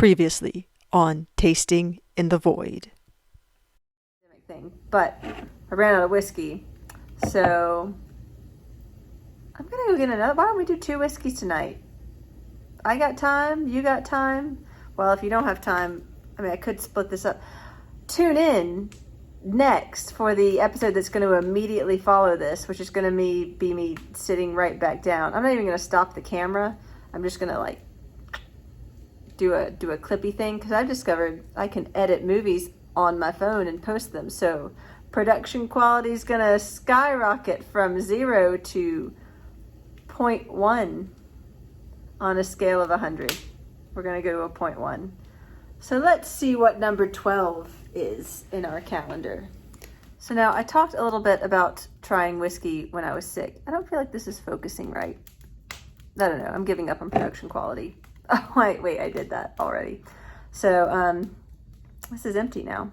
Previously on Tasting in the Void. But I ran out of whiskey, so I'm gonna go get another. Why don't we do 2 whiskeys tonight? I got time, you got time. Well, if you don't have time, I mean, I could split this up. Tune in next for the episode that's going to immediately follow this, which is going to be me sitting right back down. I'm not even going to stop the camera. I'm just going to like do a clippy thing, because I've discovered I can edit movies on my phone and post them. So production quality is going to skyrocket from 0 to 0.1 on a scale of 100. We're going to go to a 0.1. So let's see what number 12 is in our calendar. So now I talked a little bit about trying whiskey when I was sick. I don't feel like this is focusing right. I don't know. I'm giving up on production quality. Oh, wait, I did that already. So this is empty now.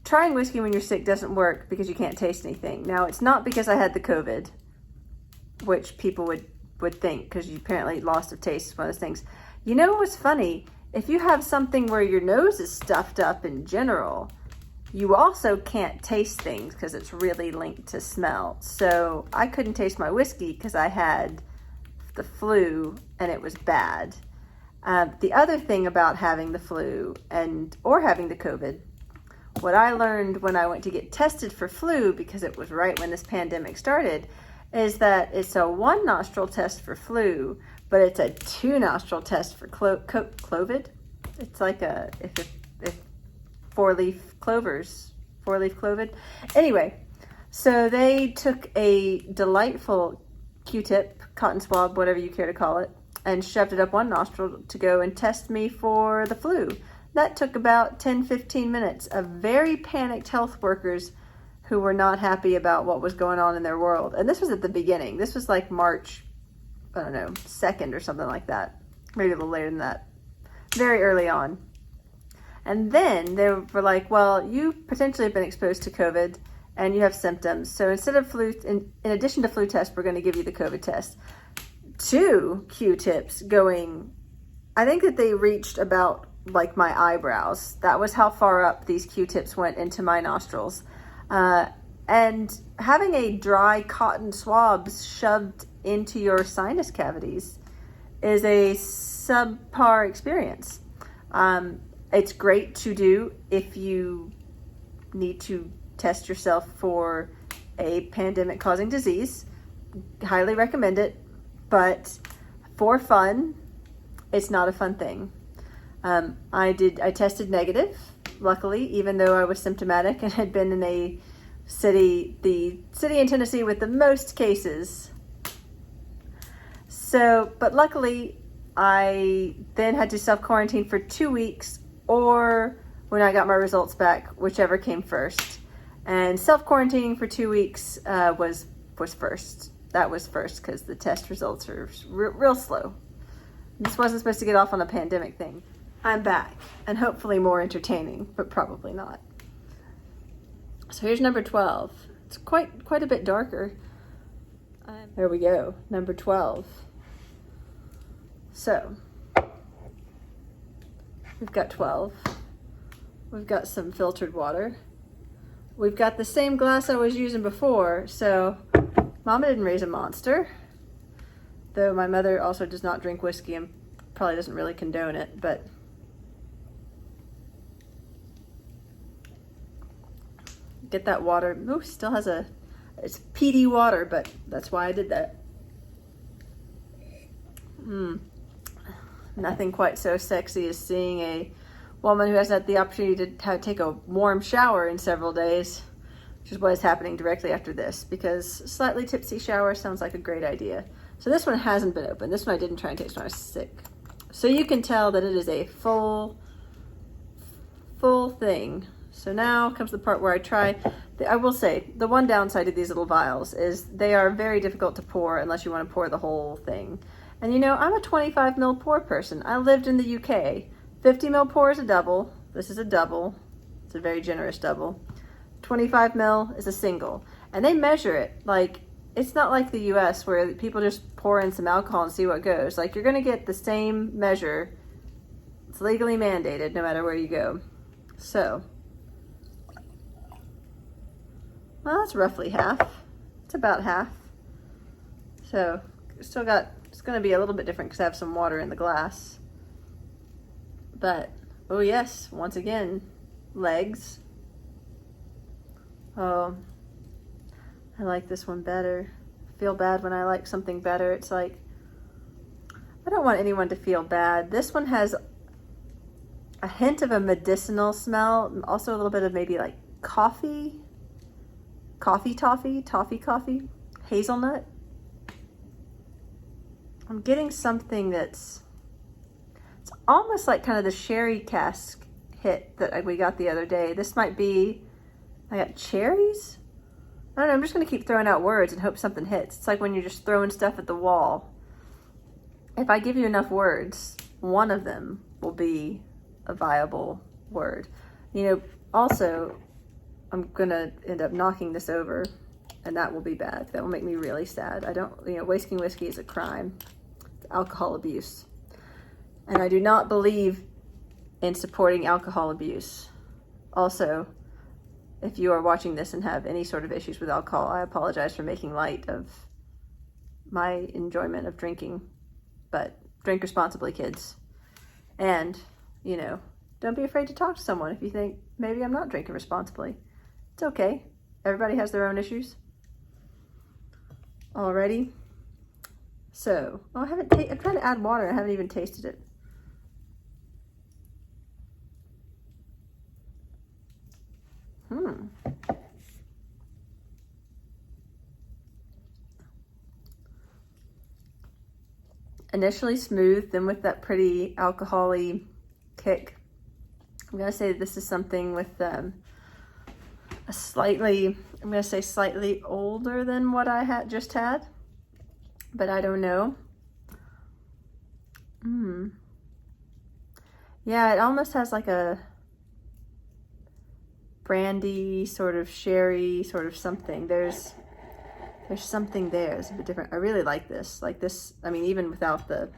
Trying whiskey when you're sick doesn't work because you can't taste anything. Now, it's not because I had the COVID, which people would think, because you apparently loss of taste is one of those things. You know what's funny? If you have something where your nose is stuffed up in general, you also can't taste things because it's really linked to smell. So I couldn't taste my whiskey because I had the flu and it was bad. The other thing about having the flu or having the COVID, what I learned when I went to get tested for flu, because it was right when this pandemic started, is that it's a 1 nostril test for flu, but it's a 2 nostril test for COVID. It's like if 4-leaf clovid. Anyway, so they took a delightful Q-tip, cotton swab, whatever you care to call it, and shoved it up 1 nostril to go and test me for the flu. That took about 10-15 minutes of very panicked health workers who were not happy about what was going on in their world. And this was at the beginning. This was like March, I don't know, 2nd or something like that. Maybe a little later than that. Very early on. And then they were like, well, you potentially have been exposed to COVID and you have symptoms. So instead of flu, in addition to flu test, we're going to give you the COVID test. 2 Q-tips going, I think that they reached about like my eyebrows. That was how far up these Q-tips went into my nostrils. And having a dry cotton swab shoved into your sinus cavities is a subpar experience. It's great to do if you need to test yourself for a pandemic causing disease. Highly recommend it, but for fun, it's not a fun thing. I tested negative, luckily, even though I was symptomatic and had been in the city in Tennessee with the most cases. So, but luckily, I then had to self-quarantine for 2 weeks, or when I got my results back, whichever came first. And self-quarantining for 2 weeks was first. That was first because the test results are real slow. This wasn't supposed to get off on a pandemic thing. I'm back, and hopefully more entertaining, but probably not. So here's number 12. It's quite a bit darker. There we go, number 12. So, we've got 12. We've got some filtered water. We've got the same glass I was using before, so Mama didn't raise a monster. Though my mother also does not drink whiskey and probably doesn't really condone it, but get that water. Ooh, still has it's peaty water, but that's why I did that. Nothing quite so sexy as seeing a woman who hasn't had the opportunity to take a warm shower in several days, which is what is happening directly after this, because slightly tipsy shower sounds like a great idea. So this one hasn't been opened. This one I didn't try and taste when I was sick. So you can tell that it is a full thing. So now comes the part where I try. I will say, the one downside of these little vials is they are very difficult to pour unless you want to pour the whole thing. And you know, I'm a 25 ml pour person. I lived in the UK. 50 ml pour is a double. This is a double. It's a very generous double. 25 ml is a single. And they measure it. Like, it's not like the US where people just pour in some alcohol and see what goes. Like, you're going to get the same measure It's legally mandated no matter where you go. So, well, that's roughly half. It's about half. So, still got, it's going to be a little bit different because I have some water in the glass. But, oh yes, once again, legs. Oh, I like this one better. I feel bad when I like something better. It's like, I don't want anyone to feel bad. This one has a hint of a medicinal smell, also a little bit of maybe like coffee, toffee, hazelnut. I'm getting something it's almost like kind of the sherry cask hit that we got the other day. This might be, I got cherries? I don't know, I'm just gonna keep throwing out words and hope something hits. It's like when you're just throwing stuff at the wall. If I give you enough words, one of them will be a viable word. You know, also, I'm gonna end up knocking this over, and that will be bad. That will make me really sad. I don't, you know, wasting whiskey is a crime. It's alcohol abuse. And I do not believe in supporting alcohol abuse. Also, if you are watching this and have any sort of issues with alcohol, I apologize for making light of my enjoyment of drinking. But drink responsibly, kids. And, you know, don't be afraid to talk to someone if you think, maybe I'm not drinking responsibly. It's okay. Everybody has their own issues. Alrighty. So, oh, I'm trying to add water. I haven't even tasted it. Initially smooth, then with that pretty alcohol-y kick. I'm gonna say this is something with a slightly, I'm gonna say slightly older than what I just had, but I don't know. Yeah, it almost has like a brandy, sort of sherry, sort of something. There's something there. It's a bit different. I really like this. Like this, I mean, even without the,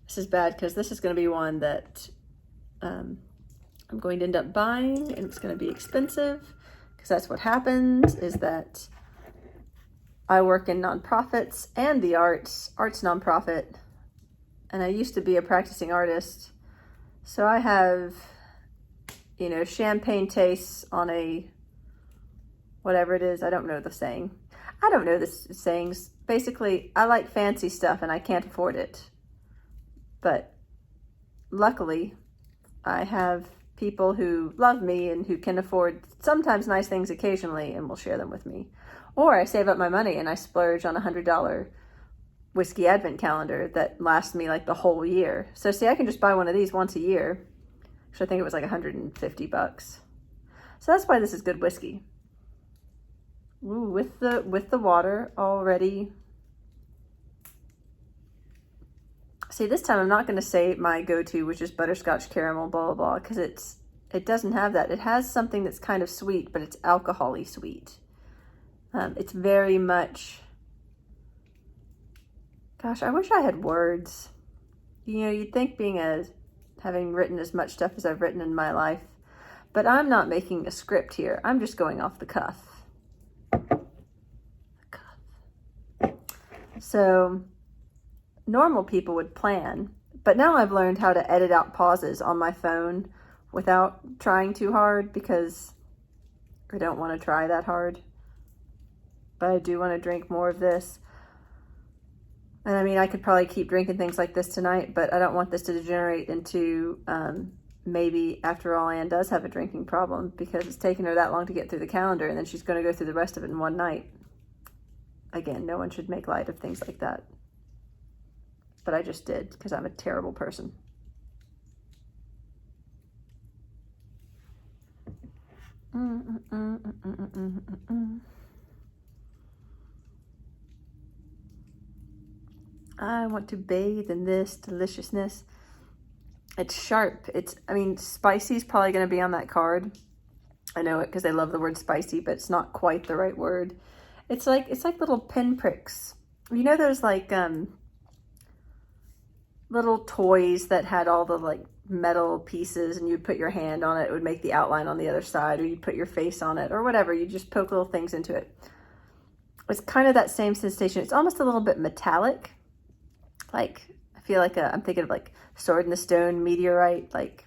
this is bad because this is going to be one that I'm going to end up buying, and it's going to be expensive because that's what happens, is that I work in nonprofits and the arts nonprofit, and I used to be a practicing artist. So I have, you know, champagne tastes on a, whatever it is. I don't know the saying. I don't know the sayings. Basically, I like fancy stuff and I can't afford it. But luckily, I have people who love me and who can afford sometimes nice things occasionally and will share them with me. Or I save up my money and I splurge on $100 whiskey advent calendar that lasts me like the whole year. So see, I can just buy one of these once a year. Actually, I think it was like $150. So that's why this is good whiskey. Ooh, with the water already. See, this time I'm not going to say my go-to, which is butterscotch caramel, blah, blah, blah, because it doesn't have that. It has something that's kind of sweet, but it's alcohol-y sweet. It's very much, gosh, I wish I had words. You know, you'd think having written as much stuff as I've written in my life, but I'm not making a script here. I'm just going off the cuff. So normal people would plan, but now I've learned how to edit out pauses on my phone without trying too hard, because I don't want to try that hard. But I do want to drink more of this. And I mean, I could probably keep drinking things like this tonight, but I don't want this to degenerate into maybe after all Anne does have a drinking problem, because it's taken her that long to get through the calendar and then she's going to go through the rest of it in one night. Again, no one should make light of things like that. But I just did, because I'm a terrible person. I want to bathe in this deliciousness. It's sharp. I mean, spicy is probably going to be on that card. I know it because they love the word spicy, but it's not quite the right word. It's like little pinpricks. You know those like little toys that had all the like metal pieces, and you'd put your hand on it. It would make the outline on the other side, or you'd put your face on it or whatever. You just poke little things into it. It's kind of that same sensation. It's almost a little bit metallic. Like, I feel like I'm thinking of like Sword in the Stone, Meteorite. Like,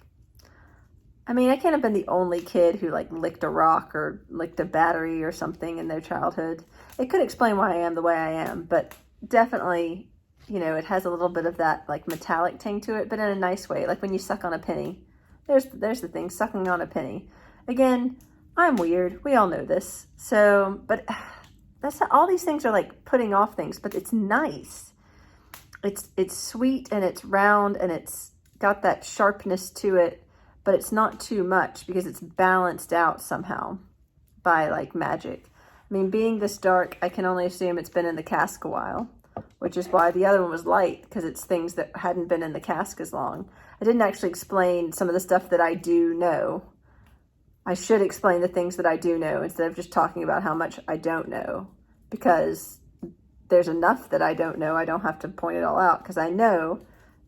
I mean, I can't have been the only kid who like licked a rock or licked a battery or something in their childhood. It could explain why I am the way I am, but definitely, you know, it has a little bit of that like metallic ting to it, but in a nice way. Like when you suck on a penny. There's the thing, sucking on a penny. Again, I'm weird. We all know this. So, but that's how, all these things are like putting off things, but it's nice. It's sweet and it's round and it's got that sharpness to it, but it's not too much because it's balanced out somehow by like magic. I mean, being this dark, I can only assume it's been in the cask a while, which is why the other one was light, because it's things that hadn't been in the cask as long. I didn't actually explain some of the stuff that I do know. I should explain the things that I do know instead of just talking about how much I don't know, because there's enough that I don't know. I don't have to point it all out, because I know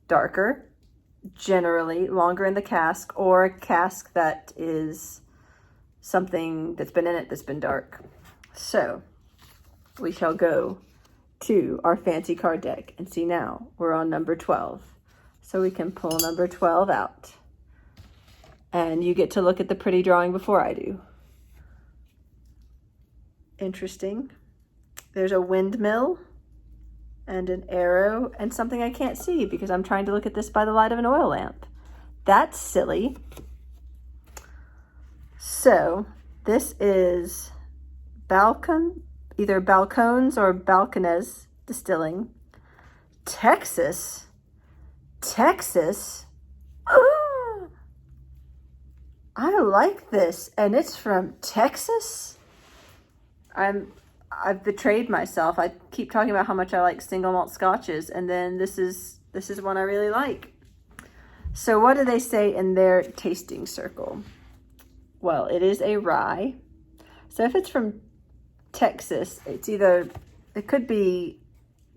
darker, generally longer in the cask, or a cask that is something that's been in it that's been dark. So we shall go to our fancy card deck and see. Now we're on number 12, so we can pull number 12 out, and you get to look at the pretty drawing before I do. Interesting. There's a windmill and an arrow and something I can't see because I'm trying to look at this by the light of an oil lamp. That's silly. So this is either BALCONES or BALCONES Distilling. Texas. Oh, I like this, and it's from Texas. I've betrayed myself. I keep talking about how much I like single malt scotches, and then this is one I really like. So what do they say in their tasting circle? Well, it is a rye. So if it's from Texas, it could be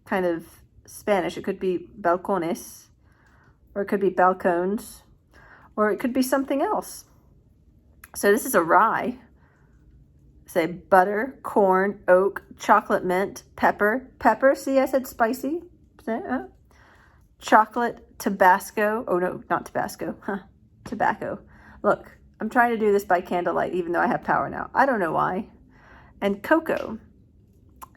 kind of Spanish. It could be BALCONES, or it could be BALCONES, or it could be something else. So this is a rye. Say butter, corn, oak, chocolate mint, pepper. See, I said spicy. Chocolate, Tabasco. Oh no, not Tabasco. Tobacco. Look, I'm trying to do this by candlelight, even though I have power now. I don't know why. And cocoa.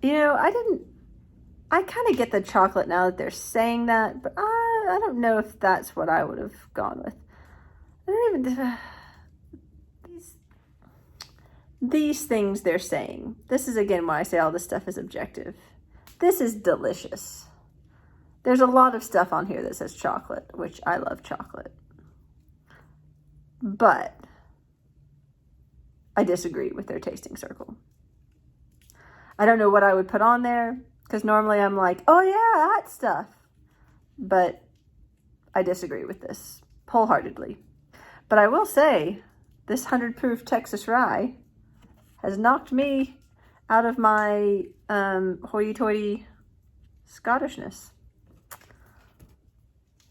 You know, I kind of get the chocolate now that they're saying that, but I don't know if that's what I would have gone with. I don't even... These things they're saying. This is again why I say all this stuff is objective. This is delicious. There's a lot of stuff on here that says chocolate, which I love chocolate. But I disagree with their tasting circle. I don't know what I would put on there, because normally I'm like, oh yeah, that stuff. But I disagree with this wholeheartedly. But I will say, this 100 proof Texas rye has knocked me out of my hoity-toity Scottishness.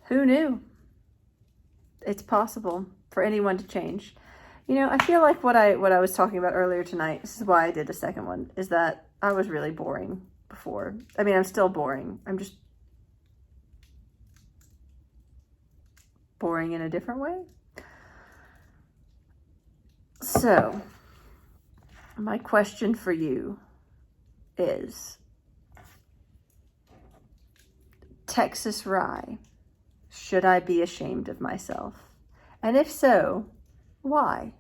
Who knew? It's possible for anyone to change. You know, I feel like what I was talking about earlier tonight, this is why I did a second one, is that I was really boring before. I mean, I'm still boring. I'm just boring in a different way. So, my question for you is, Texas rye, should I be ashamed of myself? And if so, why?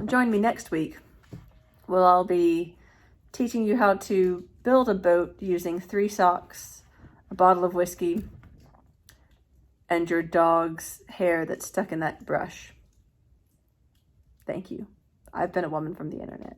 Join me next week. I'll be teaching you how to build a boat using 3 socks, a bottle of whiskey, and your dog's hair that's stuck in that brush. Thank you. I've been a woman from the internet.